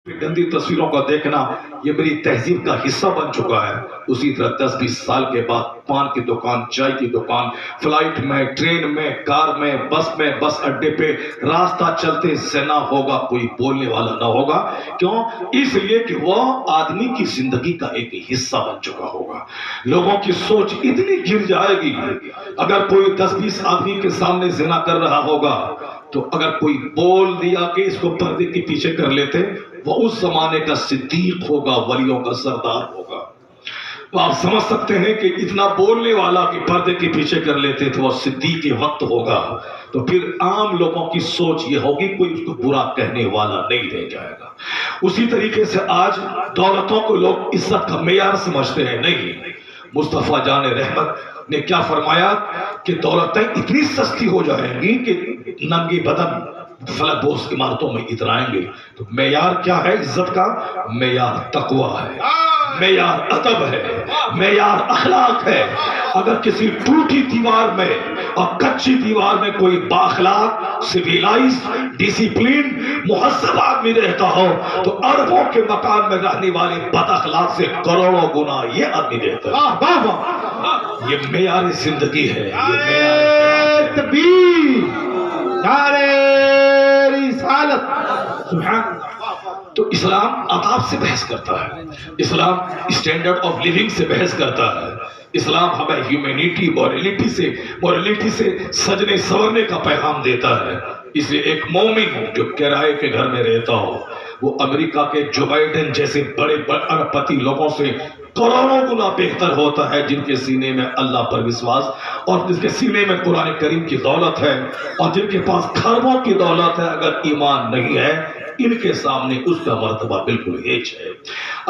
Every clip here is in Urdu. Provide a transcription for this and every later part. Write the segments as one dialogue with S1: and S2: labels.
S1: گندی تصویروں کو دیکھنا یہ میری تہذیب کا حصہ بن چکا ہے. اسی طرح 10-20 سال کے بعد پان کی دکان، چائے کی دکان، فلائٹ میں، ٹرین میں، کار میں، بس اڈے پہ راستہ چلتے زنا ہوگا، کوئی بولنے والا نہ ہوگا. کیوں؟ اس لیے کہ وہ آدمی کی زندگی کا ایک حصہ بن چکا ہوگا. لوگوں کی سوچ اتنی گر جائے گی. اگر کوئی 10-20 آدمی کے سامنے زنا کر رہا ہوگا تو اگر کوئی بول دیا کہ اس کو پردے کے پیچھے کر لیتے، وہ اس زمانے کا صدیق ہوگا، ولیوں کا سردار ہوگا. تو آپ سمجھ سکتے ہیں کہ اتنا بولنے والا کہ پردے کے پیچھے کر لیتے تو وہ صدیق کے وقت ہوگا. تو پھر عام لوگوں کی سوچ یہ ہوگی کوئی اس کو برا کہنے والا نہیں رہ جائے گا. اسی طریقے سے آج دولتوں کو لوگ عزت کا معیار سمجھتے ہیں. نہیں، مصطفیٰ جان رحمت نے کیا فرمایا کہ دولتیں اتنی سستی ہو جائیں گی کہ ننگے بدن فلک بوس عمارتوں میں اترائیں گے. تو معیار کیا ہے عزت کا؟ معیار تقویٰ ہے، معیار ادب ہے، معیار اخلاق ہے. اگر کسی ٹوٹی دیوار میں اور کچی دیوار میں کوئی بااخلاق، سویلائز، ڈسپلین، مہذب آدمی رہتا ہو تو اربوں کے مکان میں رہنے والے بد اخلاق سے کروڑوں گنا یہ آدمی رہتا ہے. یہ معیار زندگی ہے. تو اسلام آداب سے بحث کرتا ہے، اسلام اسٹینڈرڈ آف لیونگ سے بحث کرتا ہے. اسلام ہمیں ہیومینٹی، مورالٹی سے سجنے سورنے کا پیغام دیتا ہے. اس لیے ایک مومن جو کرائے کے گھر میں رہتا ہو وہ امریکہ کے جو بائیڈن جیسے بڑے ارب پتی لوگوں سے کروڑوں گنا بہتر ہوتا ہے، جن کے سینے میں اللہ پر وشواس اور جن کے سینے میں قرآن کریم کی دولت ہے اور جن کے پاس کھربوں کی دولت ہے. اگر ایمان نہیں ہے ان کے سامنے اس کا مرتبہ بالکل ہیچ ہے.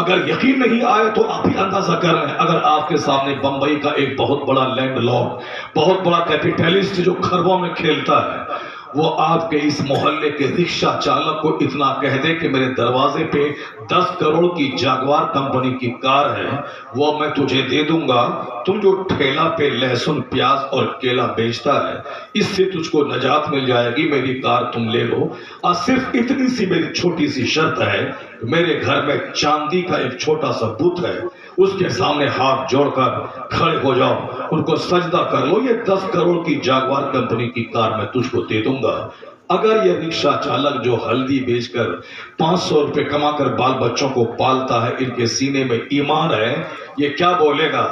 S1: اگر یقین نہیں آئے تو آپ ہی اندازہ کر لیں. اگر آپ کے سامنے بمبئی کا ایک بہت بڑا لینڈ لارڈ، بہت بڑا کیپیٹلسٹ جو کھربوں میں کھیلتا ہے، وہ آپ کے اس محلے کے رکشہ چالک کو اتنا کہہ دے کہ میرے دروازے پہ 10 کروڑ کی جاگوار کمپنی کی کار ہے، وہ میں تجھے دے دوں گا. تم جو ٹھیلا پہ لہسن، پیاز اور کیلا بیچتا ہے اس سے تجھ کو نجات مل جائے گی، میری کار تم لے لو. اور صرف اتنی سی میری چھوٹی سی شرط ہے، میرے گھر میں چاندی کا ایک چھوٹا سا بت ہے، اس کے سامنے ہاتھ جوڑ کر کھڑے ہو جاؤ، ان کو سجدہ کر لو. یہ 10 کروڑ کی جاگوار کمپنی کی کار میں تجھ کو دے دوں گا. اگر یہ رکشہ چالک جو ہلدی بیچ کر 500 روپے کما کر بال بچوں کو پالتا ہے، ان کے سینے میں ایمان ہے، یہ کیا بولے گا؟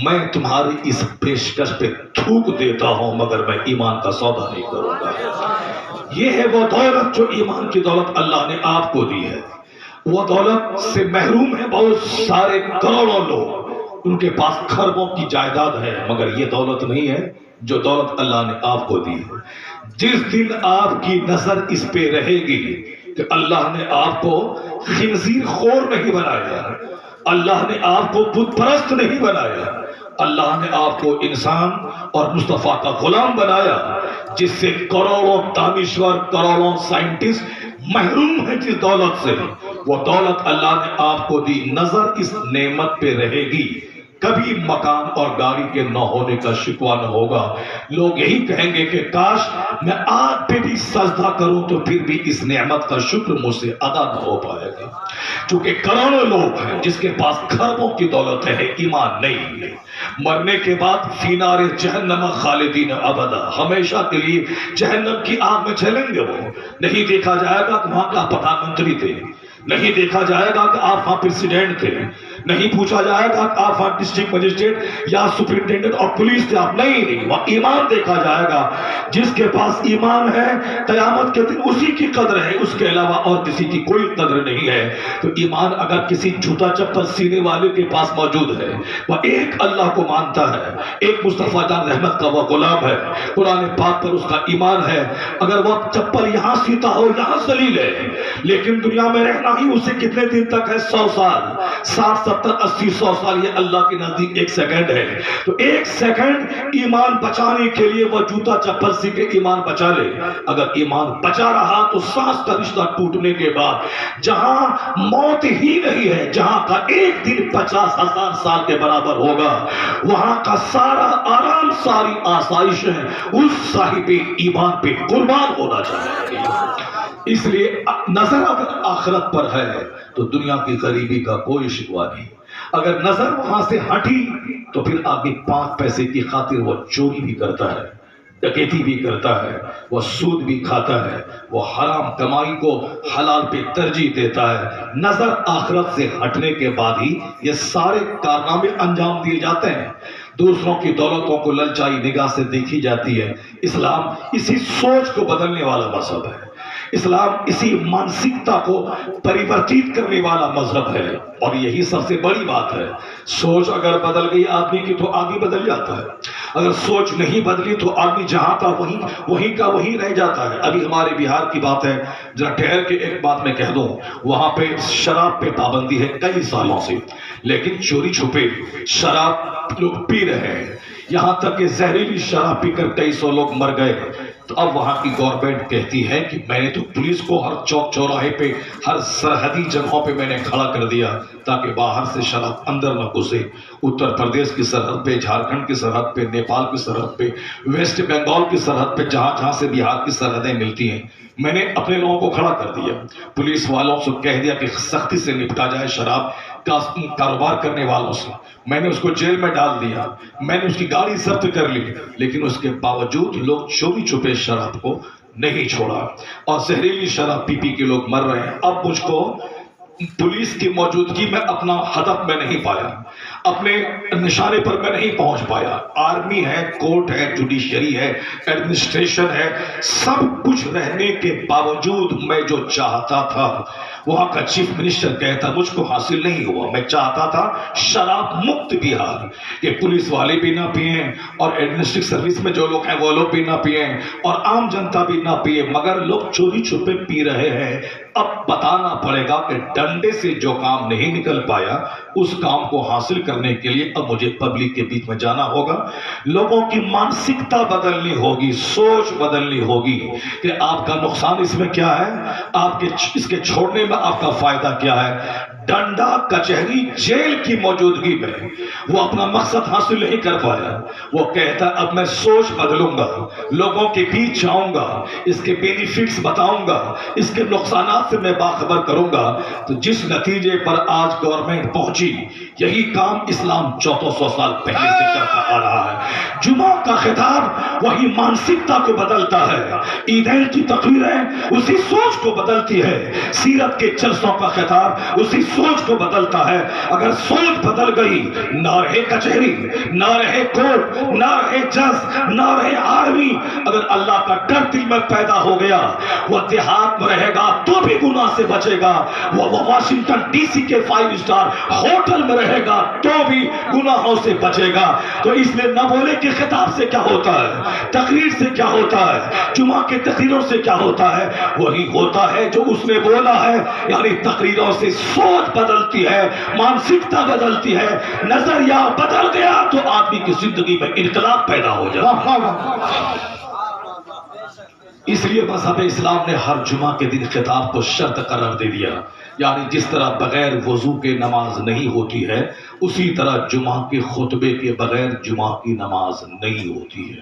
S1: میں تمہاری اس پیشکش پہ تھوک دیتا ہوں مگر میں ایمان کا سودا نہیں کروں گا. یہ ہے وہ دولت جو ایمان کی دولت اللہ نے آپ کو دی ہے. وہ دولت سے محروم ہے بہت سارے کروڑوں لوگ، ان کے پاس کھربوں کی جائیداد ہے مگر یہ دولت نہیں ہے جو دولت اللہ نے آپ کو دی ہے. جس دن آپ کی نظر اس پہ رہے گی کہ اللہ نے آپ کو خنزیر خور نہیں بنایا، اللہ نے آپ کو بت پرست نہیں بنایا، اللہ نے آپ کو انسان اور مصطفیٰ کا غلام بنایا، جس سے کروڑوں دانشور، کروڑوں سائنٹسٹ محروم ہیں جس دولت سے. وہ دولت اللہ نے آپ کو دی، نظر اس نعمت پہ رہے گی. کبھی مکان اور گاڑی کے نہ ہونے کا شکوہ نہ ہوگا. لوگ یہی کہیں گے کہ کاش میں آگ پہ بھی سجدہ کروں تو پھر بھی اس نعمت کا شکر مجھ سے ادا نہ ہو پائے گا. چونکہ کروڑوں لوگ ہیں جس کے پاس کھربوں کی دولت ہے، ایمان نہیں ہے. مرنے کے بعد فی نار جہنم خالدین ابدا، ہمیشہ کے لیے جہنم کی آگ میں چلیں گے. وہ نہیں دیکھا جائے گا کہ وہاں کا پردھان منتری تھے، نہیں دیکھا جائے گا کہ آپ وہاں پریزیڈنٹ تھے، نہیں پوچھا جائے گا کہ آپ وہاں ڈسٹرکٹ مجسٹریٹ یا سپرنٹینڈنٹ اور پولیس تھے آپ. نہیں، وہاں ایمان دیکھا جائے گا. جس کے پاس ایمان ہے قیامت کے دن اسی کی قدر ہے، اس کے علاوہ اور کسی کی کوئی قدر نہیں ہے. تو ایمان اگر کسی جوتا چپل سینے والے کے پاس موجود ہے، وہ ایک اللہ کو مانتا ہے، ایک مصطفیٰ جان رحمت کا وہ غلام ہے، قرآن پاک پر اس کا ایمان ہے. اگر وہ چپل یہاں سیتا ہو، یہاں ذلیل ہے، لیکن دنیا میں رہنا ہی اسے کتنے دن تک ہے؟ 100 سال، 60 70 80 100 سال. یہ اللہ کے نزدیک 1 سیکنڈ ہے. تو 1 سیکنڈ ایمان بچانے کے لیے وہ جوتا چپل سی کے ایمان بچا لے. اگر ایمان بچا رہا تو سانس کا رشتہ ٹوٹنے کے بعد جہاں موت ہی نہیں ہے، جہاں کا ایک دن 50,000 سال کے برابر ہوگا، وہاں کا سارا آرام، ساری آسائشیں اس صاحب ایمان پہ قربان ہونا چاہیے. اس لیے نظر اگر آخرت پر ہے تو دنیا کی غریبی کا کوئی شکوہ نہیں. اگر نظر وہاں سے ہٹی تو پھر آدمی 5 پیسے کی خاطر وہ چوری بھی کرتا ہے, ڈکیتی بھی کرتا ہے, وہ سود بھی کھاتا ہے, وہ حرام کمائی کو حلال پہ ترجیح دیتا ہے. نظر آخرت سے ہٹنے کے بعد ہی یہ سارے کارنامے انجام دیے جاتے ہیں. دوسروں کی دولتوں کو للچائی نگاہ سے دیکھی جاتی ہے. اسلام اسی سوچ کو بدلنے والا مذہب ہے. اسلام اسی مانسکتا کو پریورتت کرنے والا مذہب ہے. اور یہی سب سے بڑی بات ہے. سوچ اگر بدل گئی آدمی کی تو آدمی بدل جاتا ہے. اگر سوچ نہیں بدلی تو آدمی جہاں تھا وہیں کا وہیں رہ جاتا ہے. ابھی ہمارے بہار کی بات ہے, ذرا ٹھہر کے ایک بات میں کہہ دوں. وہاں پہ شراب پہ پابندی ہے کئی سالوں سے, لیکن چوری چھپے شراب لوگ پی رہے ہیں. یہاں تک کہ زہریلی شراب پی کر 250 لوگ مر گئے. تو اب وہاں کی گورنمنٹ کہتی ہے کہ میں نے تو پولیس کو ہر چوک چوراہے پہ, ہر سرحدی جگہوں پہ میں نے کھڑا کر دیا تاکہ باہر سے شراب اندر نہ گھسے. اتر پردیش کی سرحد پہ, جھارکھنڈ کی سرحد پہ, نیپال کی سرحد پہ, ویسٹ بنگال کی سرحد پہ, جہاں جہاں سے بہار کی سرحدیں ملتی ہیں, میں نے اپنے لوگوں کو کھڑا کر دیا. پولیس والوں سے کہہ دیا کہ سختی سے نپٹا جائے شراب کا کاروبار کرنے والوں سے. میں نے اس کو جیل میں ڈال دیا, میں نے اس کی گاڑی ضبط کر لی, لیکن اس کے باوجود لوگ چوری چھپے شراب کو نہیں چھوڑا اور زہریلی شراب پی پی کے لوگ مر رہے ہیں. اب مجھ کو پولیس کی موجودگی میں اپنا ہدف میں نہیں پایا, اپنے نشانے پر میں نہیں پہنچ پایا. آرمی ہے, کورٹ ہے, جوڈیشری ہے, ایڈمنسٹریشن ہے, سب کچھ رہنے کے باوجود میں جو چاہتا تھا وہاں کا چیف منسٹر کہتا مجھ کو حاصل نہیں ہوا. میں چاہتا تھا شراب مکت بہار, کہ پولیس والے بھی نہ پئیں اور ایڈمنسٹریٹو سروس میں جو لوگ ہیں وہ لوگ بھی نہ پئیں اور عام جنتا بھی نہ پیے, مگر لوگ چوری چھپے پی رہے ہیں. اب بتانا پڑے گا کہ ڈنڈے سے جو کام نہیں نکل پایا اس کام کو حاصل کرنے کے لیے اب مجھے پبلک کے بیچ میں جانا ہوگا. لوگوں کی مانسکتا بدلنی ہوگی, سوچ بدلنی ہوگی کہ آپ کا نقصان اس میں کیا ہے, آپ کے اس کے چھوڑنے میں آپ کا فائدہ کیا ہے. ڈنڈا, کچہری, جیل کی موجودگی میں وہ اپنا مقصد حاصل نہیں کر پایا. وہ کہتا اب میں سوچ بدلوں گا, لوگوں کے بیچ جاؤں گا, اس کے بینیفٹس بتاؤں گا, اس کے نقصانات سے میں باخبر کروں گا. تو جس نتیجے پر آج گورنمنٹ پہنچی, یہی کام اسلام 1400 سال پہلے سے کرتا آ رہا ہے. جمعہ کا خطاب وہی مانسکتا کو بدلتا ہے, عیدین کی تقریریں اسی سوچ کو بدلتی ہے, سیرت کے جلسوں کا خطاب اسی سوچ کو بدلتا ہے. اگر سوچ بدل گئی, نہ رہے کچہری, نہ رہے کورٹ, نہ رہے جج, نہ رہے آرمی. اگر اللہ کا ڈر دل میں پیدا ہو گیا, وہ دیہات میں رہے گا تو بھی گناہ سے بچے گا, وہ واشنگٹن ڈی سی کے 5 اسٹار ہوٹل میں رہے گا تو بھی گناہوں سے بچے گا. تو اس لیے نہ بولے کہ خطاب سے کیا ہوتا ہے, تقریر سے کیا ہوتا ہے, جمعہ کے تقریروں سے کیا ہوتا ہے, وہی ہوتا ہے جو اس نے بولا ہے. یعنی تقریروں سے سوچ بدلتی ہے, مانسکتا بدلتی ہے, نظریہ بدل گیا تو آدمی کی زندگی میں انقلاب پیدا ہو جاتا ہے. اس لیے مذہب اسلام نے ہر جمعہ کے دن خطاب کو شرط قرار دے دیا. یعنی جس طرح بغیر وضو کے نماز نہیں ہوتی ہے, اسی طرح جمعہ کے خطبے کے بغیر جمعہ کی نماز نہیں ہوتی ہے.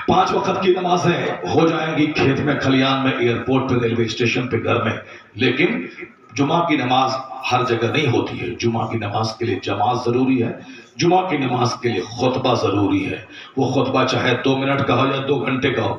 S1: 5 وقت کی نمازیں ہو جائیں گی کھیت میں, کھلیان میں, ایئرپورٹ پہ, ریلوے اسٹیشن پہ, گھر میں, لیکن جمعہ کی نماز ہر جگہ نہیں ہوتی ہے. جمعہ کی نماز کے لیے جماعت ضروری ہے, جمعہ کی نماز کے لیے خطبہ ضروری ہے. وہ خطبہ چاہے 2 منٹ کا ہو یا 2 گھنٹے کا ہو,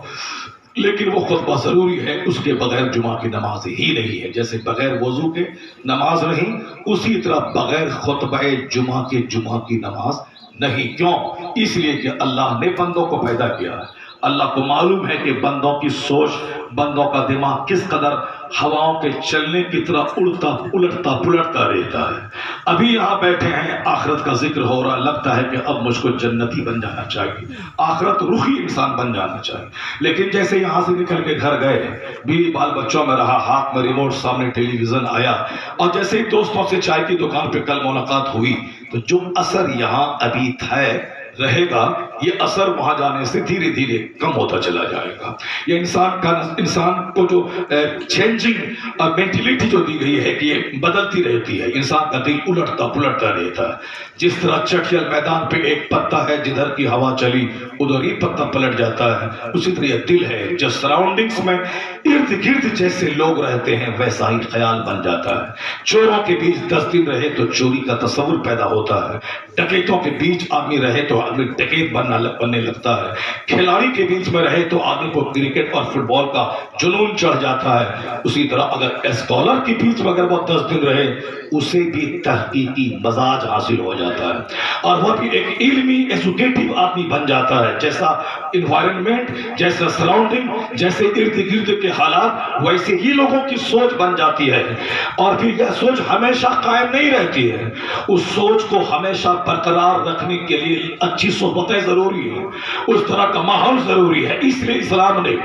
S1: لیکن وہ خطبہ ضروری ہے. اس کے بغیر جمعہ کی نماز ہی نہیں ہے. جیسے بغیر وضو کے نماز نہیں, اسی طرح بغیر خطبہ جمعہ کے جمعہ کی نماز نہیں. کیوں؟ اس لیے کہ اللہ نے بندوں کو پیدا کیا ہے. اللہ کو معلوم ہے کہ بندوں کی سوچ, بندوں کا دماغ کس قدر ہواؤں کے چلنے کی طرح اڑتا الٹتا پلٹتا رہتا ہے. ابھی یہاں بیٹھے ہیں, آخرت کا ذکر ہو رہا, لگتا ہے کہ اب مجھ کو جنتی بن جانا چاہیے, آخرت رخی انسان بن جانا چاہیے. لیکن جیسے یہاں سے نکل کے گھر گئے, بیوی بال بچوں میں رہا, ہاتھ میں ریموٹ, سامنے ٹیلی ویژن آیا, اور جیسے ہی دوستوں سے چائے کی دکان پہ کل ملاقات ہوئی, تو جو اثر یہاں ابھی تھا رہے گا، یہ اثر وہاں جانے سے دھیرے دھیرے کم ہوتا چلا جائے گا۔ یہ انسان کو جو چینجنگ مینٹلٹی جو دی گئی ہے کہ یہ بدلتی رہتی ہے، انسان کا دل الٹتا پلٹتا رہتا ہے۔ جس طرح چٹیل میدان پہ ایک پتا ہے، جدھر کی ہوا چلی ادھر ہی پتا پلٹ جاتا ہے، اسی طرح یہ دل ہے، جو سراؤنڈنگز میں ارد گرد جیسے لوگ رہتے ہیں ویسا ہی خیال بن جاتا ہے۔ چوروں کے بیچ 10 دن رہے تو چوری کا تصور پیدا ہوتا ہے، ڈکیتوں کے بیچ آدمی رہے تو آدمی ڈکیت بننے لگتا ہے، کھلاڑی کے بیچ میں رہے تو آدمی کو کرکٹ اور فٹ بال کا جنون چڑھ جاتا ہے۔ اسی طرح اگر اسکالر کے بیچ میں اگر وہ 10 دن رہے اسے بھی تحقیقی مزاج حاصل ہو جاتا ہے، اور وہ بھی ایک علمی ایجوکیٹو آدمی بن جاتا ہے۔ جیسا انوائرنمنٹ، جیسا سراؤنڈنگ، جیسے ارد گرد کے حالات، ویسے ہی لوگوں کی سوچ بن جاتی ہے۔ اور پھر یہ سوچ ہمیشہ قائم نہیں رہتی ہے، اس سوچ کو ہمیشہ برقرار رکھنے کے لیے اچھی صحبتیں ضروری ہے، اس طرح کا ماحول ضروری ہے۔ اس لیے اسلام نے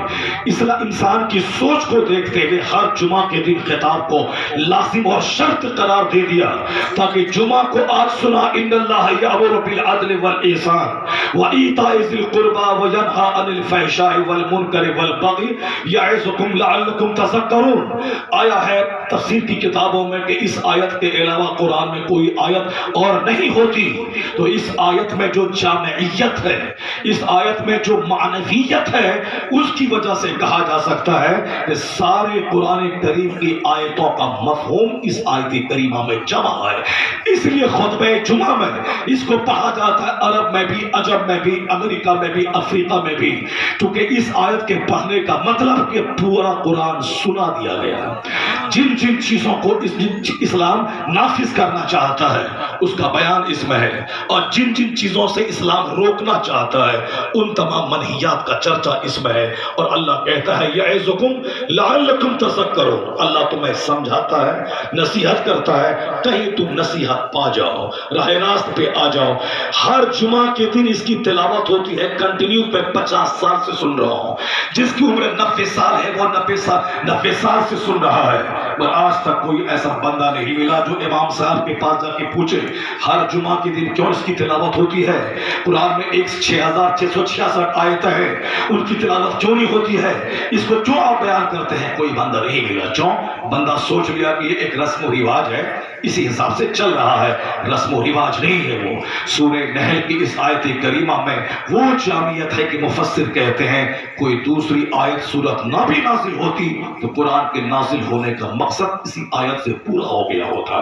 S1: انسان کی سوچ کو دیکھتے ہوئے ہر جمعہ کے دن خطاب کو لازم اور شرط قرار دے دیا، تاکہ جمعہ کو آج سنا ان اللہ یأمر بالعدل والإحسان وإیتاء ذی القربى وینہی عن الفحشاء والمنکر والبغی یعظکم لعلکم تذکرون۔ آیا ہے تفسیر کی کتابوں میں کہ اس آیت کے علاوہ قرآن میں کوئی آیت اور نہیں ہوتی، تو اس آیت میں جو جامعیت ہے، اس آیت میں جو معنویت ہے، اس کی وجہ سے کہا جا سکتا ہے کہ سارے قرآن کریم کی آیتوں کا مفہوم اس آیت کریمہ میں جمع ہے۔ اس لیے خطبہ جمعہ میں اس کو پڑھا جاتا ہے عرب میں بھی، عجم میں بھی، امریکہ میں بھی، افریقہ میں بھی، کیونکہ اس آیت کے پڑھنے کا مطلب کہ پورا قرآن سنا دیا گیا ہے۔ جن جن چیزوں کو اسلام نافذ کرنا چاہتا ہے اس کا بیان اس میں ہے، اور جن جن چیزوں سے اسلام روکنا چاہتا ہے ان تمام منہیات کا چرچا اس میں ہے۔ اور اللہ کہتا ہے یعظکم لعلکم تذکرون، اللہ تمہیں سمجھاتا ہے، نصیحت کرتا ہے، کہیں تم نصیحت پا جاؤ، راہ راست پہ آ جاؤ۔ ہر جمعہ کے دن اس کی تلاوت ہوتی ہے، کنٹینیو پہ 50 سال سے سن رہا ہوں، جس کی عمر 90 سال ہے وہ 90 سال سے سن رہا ہے، اور آج تک کوئی ایسا بندہ نہیں ملا جو امام صاحب کے پاس جا کے پوچھے ہر جمعہ کے دن کیوں اس کی تلاوت ہوتی ہے، قرآن میں 6666 آیتیں ہیں، ان کی تلاوت کیوں نہیں ہوتی ہے، اس کو کیوں آپ بیان کرتے ہیں؟ کوئی بندہ نہیں ملا۔ کیوں؟ بندہ سوچ لیا کہ یہ ایک رسم و رواج ہے، اسی حساب سے چل رہا ہے۔ رسم و رواج نہیں ہے وہ۔ سورہ نحل کی اس آیت کریمہ میں وہ جامعیت ہے کہ مفسر کہتے ہیں کوئی دوسری آیت سورت نہ بھی نازل ہوتی تو قرآن کے نازل ہونے کا مقصد اسی آیت سے پورا ہو گیا ہوتا۔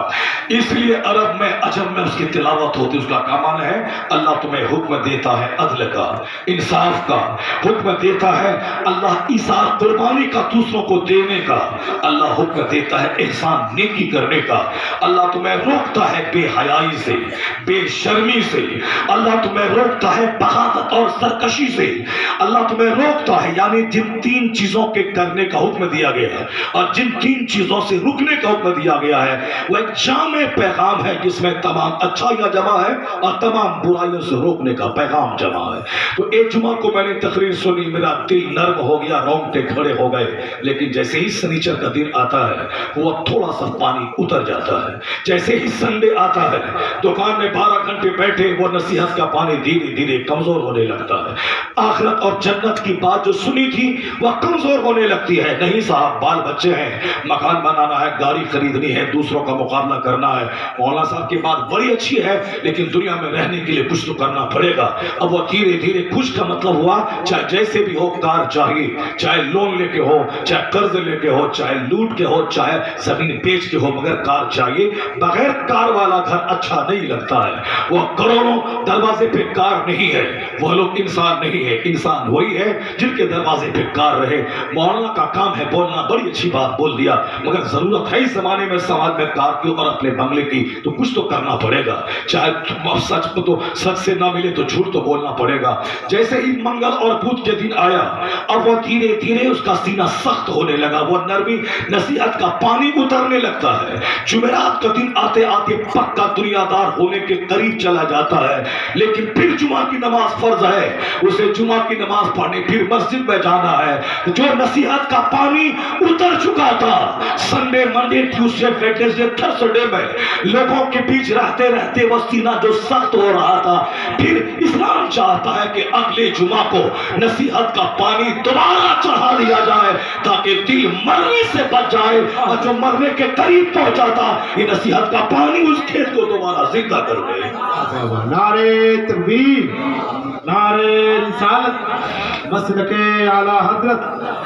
S1: اس لیے عرب میں، عجم میں اس کی تلاوت ہوتی۔ اس کا کیا معنی ہے؟ اللہ تمہیں حکم دیتا ہے عدل کا، انصاف کا، حکم دیتا ہے اللہ ایثار قربانی کا، دوسروں کو دینے کا، اللہ حکم دیتا ہے احسان نیکی کرنے کا، اللہ تمہیں روکتا ہے بے حیائی سے، بے شرمی سے، اللہ تمہیں روکتا ہے بغاوت اور سرکشی سے، اللہ تمہیں روکتا ہے، یعنی جن 3 چیزوں کے کرنے کا حکم دیا گیا ہے اور جن 3 چیزوں سے رکنے کا حکم دیا گیا ہے، وہ ایک جامع پیغام ہے جس میں تمام اچھائیاں جمع ہے اور تمام برائیوں سے روکنے کا پیغام جمع ہے۔ تو ایک جمعہ کو میں نے تقریر سنی، میرا دل نرم ہو گیا، رونگٹے کھڑے ہو گئے، لیکن جیسے ہی سنیچر کا دن آتا ہے وہ تھوڑا سا پانی اتر جاتا ہے، جیسے ہی سنڈے آتا ہے دکان میں 12 گھنٹے بیٹھے وہ نصیحت کا پانی دھیرے دھیرے کمزور ہونے لگتا ہے، آخرت اور جنت کی بات جو سنی تھی وہ کمزور ہونے لگتی ہے۔ نہیں صاحب، بال بچے ہیں، مکان بنانا ہے، گاڑی خریدنی ہے، دوسروں کا مقابلہ کرنا ہے، مولانا صاحب کی بات بڑی اچھی ہے لیکن دنیا میں رہنے کے لیے کچھ تو کرنا پڑے گا۔ اب وہ دھیرے دھیرے کچھ کا مطلب ہوا چاہے جیسے بھی ہو کار چاہیے، چاہے لون لے کے ہو، چاہے قرض لے کے ہو، چاہے لوٹ کے ہو، چاہے زمین بیچ کے ہو، مگر کار چاہیے۔ بغیر کار والا گھر اچھا نہیں لگتا ہے۔ وہ کروڑوں دروازے پہ کار نہیں ہے، وہ لوگ انسان نہیں ہے، انسان وہی ہے جن کے دروازے پہ کار رہے۔ مولانا کا کام ہے بولنا، بڑی اچھی بات بول دیا، مگر ضرورت ہے اس زمانے میں سماج میں کار کی اور اپنے بنگلے کی، تو کچھ تو کرنا پڑے گا، چاہے سچ کو تو سچ سے نہ ملے تو جھوٹ تو بولنا پڑے گا۔ جیسے ہی منگل اور بدھ کے دن آیا اب وہ دھیرے دھیرے اس کا سینہ سخت ہونے لگا، وہ نرمی نصیحت کا پانی اترنے لگتا ہے۔ جمعرات جمعرات کا دن آتے آتے پکا دنیا دار ہونے کے قریب چلا جاتا ہے، لیکن پھر جمعہ کی نماز فرض ہے، اسے جمعہ کی نماز پڑھنے پھر مسجد میں جانا ہے۔ جو نصیحت کا پانی اتر چکا تھا Sunday Monday Tuesday Wednesday Thursday میں لوگوں کے بیچ رہتے رہتے وہ سینہ جو سخت ہو رہا تھا، پھر اسلام چاہتا ہے کہ اگلے جمعہ کو نصیحت کا پانی دوبارہ چڑھا دیا جائے تاکہ دل مرنے سے بچ جائے، اور جو مرنے کے قریب پہنچا تھا یہ نصیحت کا پانی اس کھیت کو دوبارہ زندہ کر دے۔
S2: نعرے تکبیر، نعرے رسالت، مسلک اعلی حضرت